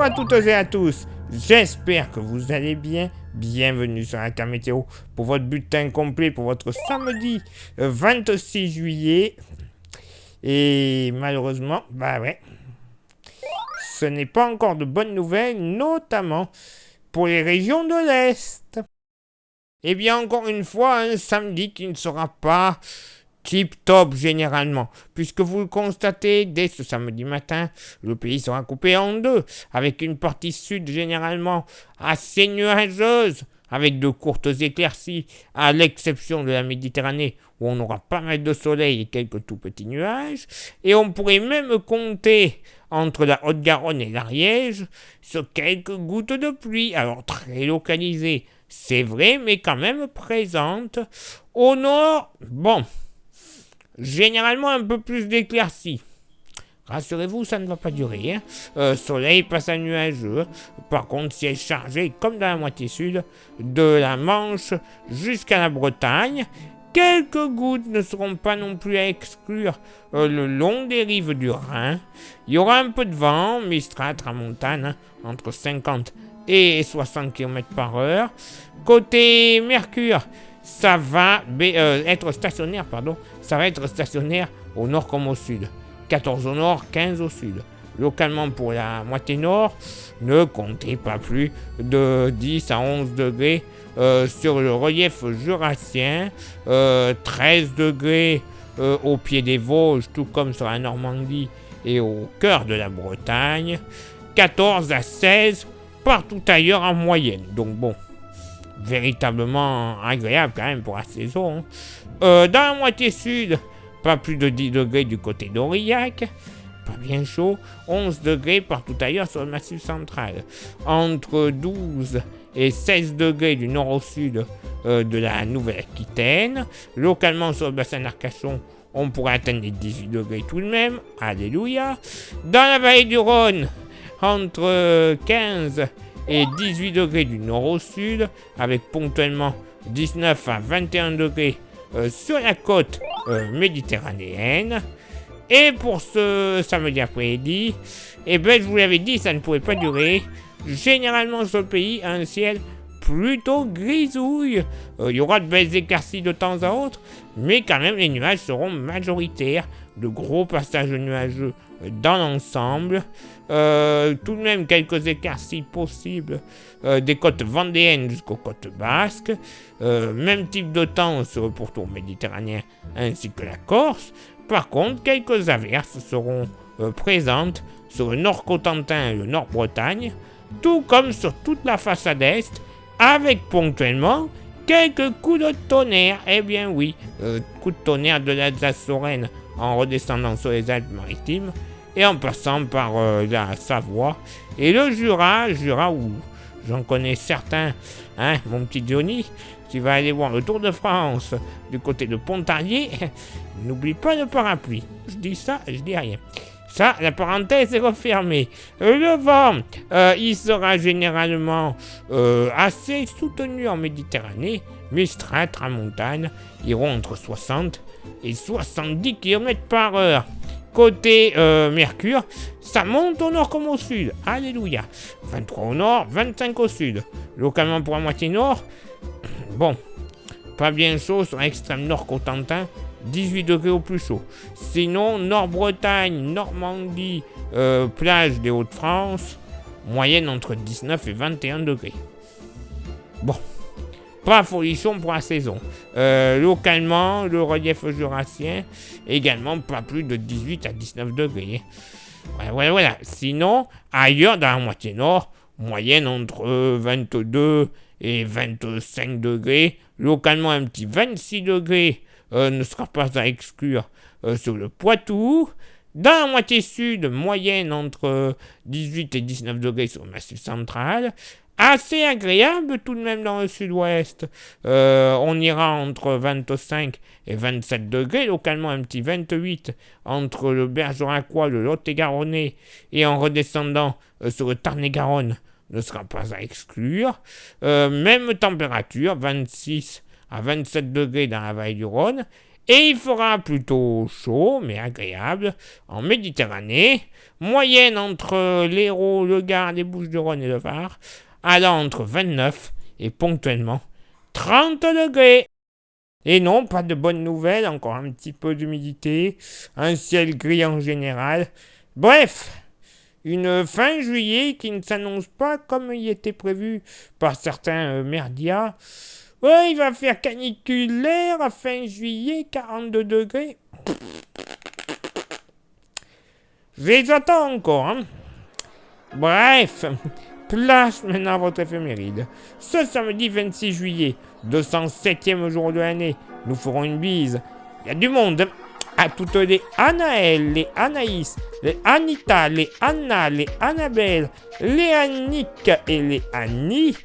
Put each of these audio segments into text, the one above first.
à toutes et à tous, j'espère que vous allez bien. Bienvenue sur Intermétéo pour votre bulletin complet pour votre samedi 26 juillet. Et malheureusement, ce n'est pas encore de bonnes nouvelles, notamment pour les régions de l'Est. Eh bien, encore une fois, un samedi qui ne sera pas tip-top généralement, puisque vous le constatez, dès ce samedi matin, le pays sera coupé en deux, avec une partie sud généralement assez nuageuse, avec de courtes éclaircies, à l'exception de la Méditerranée, où on aura pas mal de soleil et quelques tout petits nuages, et on pourrait même compter entre la Haute-Garonne et l'Ariège sur quelques gouttes de pluie, alors très localisées, c'est vrai, mais quand même présentes. Au nord, généralement un peu plus d'éclaircies. Rassurez-vous, ça ne va pas durer. Soleil passe à nuageux. Par contre, ciel chargé, comme dans la moitié sud, de la Manche jusqu'à la Bretagne. Quelques gouttes ne seront pas non plus à exclure le long des rives du Rhin. Il y aura un peu de vent, Mistral, Tramontane, entre 50 et 60 km par heure. Côté Mercure, ça va être stationnaire, Ça va être stationnaire au nord comme au sud. 14 au nord, 15 au sud. Localement pour la moitié nord, ne comptez pas plus de 10 à 11 degrés sur le relief jurassien, 13 degrés au pied des Vosges, tout comme sur la Normandie et au cœur de la Bretagne, 14 à 16 partout ailleurs en moyenne. Donc véritablement agréable quand même pour la saison. Dans la moitié sud, pas plus de 10 degrés du côté d'Aurillac, pas bien chaud, 11 degrés partout ailleurs sur le massif central, entre 12 et 16 degrés du nord au sud de la Nouvelle-Aquitaine, localement sur le bassin d'Arcachon, on pourrait atteindre les 18 degrés tout de même, alléluia. Dans la vallée du Rhône, entre 15 et 18 degrés du nord au sud, avec ponctuellement 19 à 21 degrés sur la côte méditerranéenne. Et pour ce samedi après-midi, je vous l'avais dit, ça ne pouvait pas durer. Généralement sur le pays, un ciel plutôt grisouille. Il y aura de belles éclaircies de temps à autre, mais quand même les nuages seront majoritaires. De gros passages nuageux dans l'ensemble. Tout de même quelques éclaircies possibles des côtes vendéennes jusqu'aux côtes basques. Même type de temps sur le pourtour méditerranéen ainsi que la Corse. Par contre, quelques averses seront présentes sur le nord Cotentin et le nord Bretagne, tout comme sur toute la façade est, avec ponctuellement quelques coups de tonnerre. Eh bien oui, coups de tonnerre de l'Alsace-Lorraine en redescendant sur les Alpes-Maritimes et en passant par la Savoie et le Jura où j'en connais certains, mon petit Johnny, qui va aller voir le Tour de France du côté de Pontarlier. N'oublie pas le parapluie. Je dis ça, je dis rien. Ça, la parenthèse est refermée. Le vent, il sera généralement assez soutenu en Méditerranée. Mistral, Tramontane iront entre 60 et 70 km par heure. Côté Mercure, ça monte au nord comme au sud. Alléluia. 23 au nord, 25 au sud. Localement pour la moitié nord, pas bien chaud sur l'extrême nord Cotentin, 18 degrés au plus chaud. Sinon, Nord-Bretagne, Normandie, plage des Hauts-de-France, moyenne entre 19 et 21 degrés. Pas folichon pour la saison. Localement, le relief jurassien, également pas plus de 18 à 19 degrés. Voilà. Sinon, ailleurs dans la moitié nord, moyenne entre 22 et 25 degrés. Localement, un petit 26 degrés ne sera pas à exclure sur le Poitou. Dans la moitié sud, moyenne entre 18 et 19 degrés sur le massif central. Assez agréable tout de même dans le sud-ouest. On ira entre 25 et 27 degrés, localement un petit 28 entre le Bergeracois, le Lot-et-Garonnais, et en redescendant sur le Tarn-et-Garonne ne sera pas à exclure. Même température, 26 à 27 degrés dans la vallée du Rhône, Et il fera plutôt chaud, mais agréable, en Méditerranée, moyenne entre l'Hérault, le Gard, les Bouches-du-Rhône et le Var, allant entre 29 et ponctuellement 30 degrés. Et non, pas de bonnes nouvelles, encore un petit peu d'humidité, un ciel gris en général. Bref, une fin juillet qui ne s'annonce pas comme il était prévu par certains merdias. Ouais, il va faire caniculaire à fin juillet, 42 degrés. Je les attends encore, hein. Bref, place maintenant à votre éphéméride. Ce samedi 26 juillet, 207e jour de l'année, nous ferons une bise. Il y a du monde. À toutes les Anaël, les Anaïs, les Anita, les Anna, les Annabelle, les Annick et les Annie.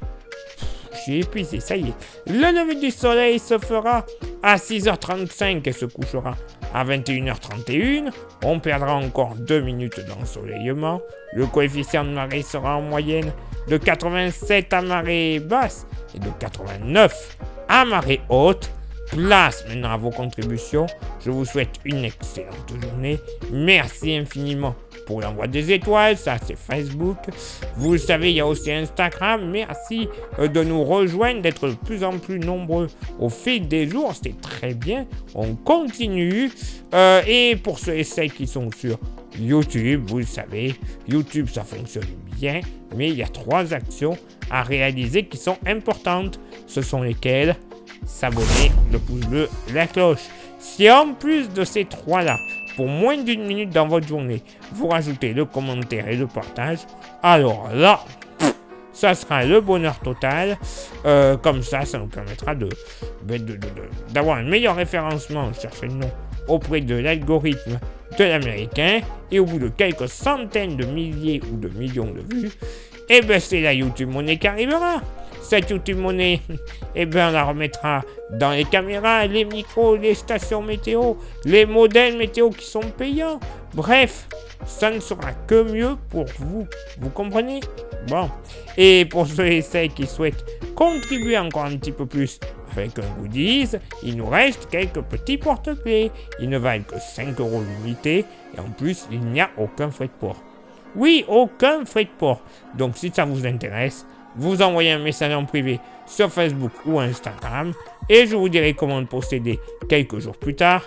J'ai épuisé, ça y est. Le lever du soleil se fera à 6h35 et se couchera à 21h31. On perdra encore 2 minutes d'ensoleillement. Le coefficient de marée sera en moyenne de 87 à marée basse et de 89 à marée haute. Place maintenant à vos contributions. Je vous souhaite une excellente journée. Merci infiniment pour l'envoi des étoiles, ça c'est Facebook. Vous le savez, il y a aussi Instagram. Merci de nous rejoindre, d'être de plus en plus nombreux au fil des jours. C'est très bien, on continue. Et pour ceux et celles qui sont sur YouTube, vous le savez, YouTube ça fonctionne bien, mais il y a 3 actions à réaliser qui sont importantes. Ce sont lesquelles? S'abonner, le pouce bleu, la cloche. Si en plus de ces 3-là, pour moins d'1 minute dans votre journée, vous rajoutez le commentaire et le partage, alors là, ça sera le bonheur total. Comme ça nous permettra d'avoir un meilleur référencement, cherchez le nom, auprès de l'algorithme de l'américain. Et au bout de quelques centaines de milliers ou de millions de vues, et ben c'est la YouTube Money qui arrivera. Cette YouTube Money, eh ben on la remettra dans les caméras, les micros, les stations météo, les modèles météo qui sont payants. Bref, ça ne sera que mieux pour vous. Vous comprenez? Bon. Et pour ceux et celles qui souhaitent contribuer encore un petit peu plus avec un goodies, il nous reste quelques petits porte-clés. Ils ne valent que 5 € l'unité et en plus, il n'y a aucun frais de port. Oui, aucun frais de port. Donc si ça vous intéresse, vous envoyez un message en privé sur Facebook ou Instagram et je vous dirai comment le procéder quelques jours plus tard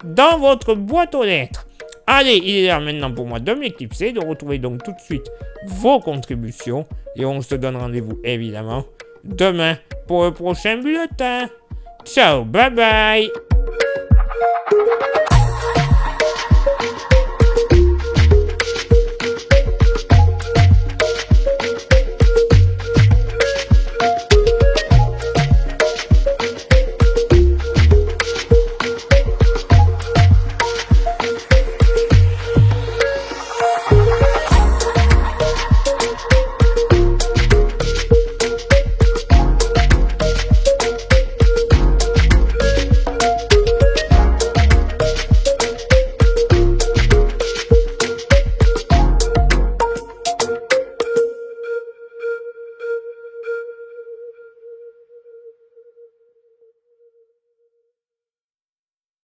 dans votre boîte aux lettres. Allez, il est là maintenant pour moi de m'éclipser, de retrouver donc tout de suite vos contributions et on se donne rendez-vous évidemment demain pour le prochain bulletin. Ciao, bye bye.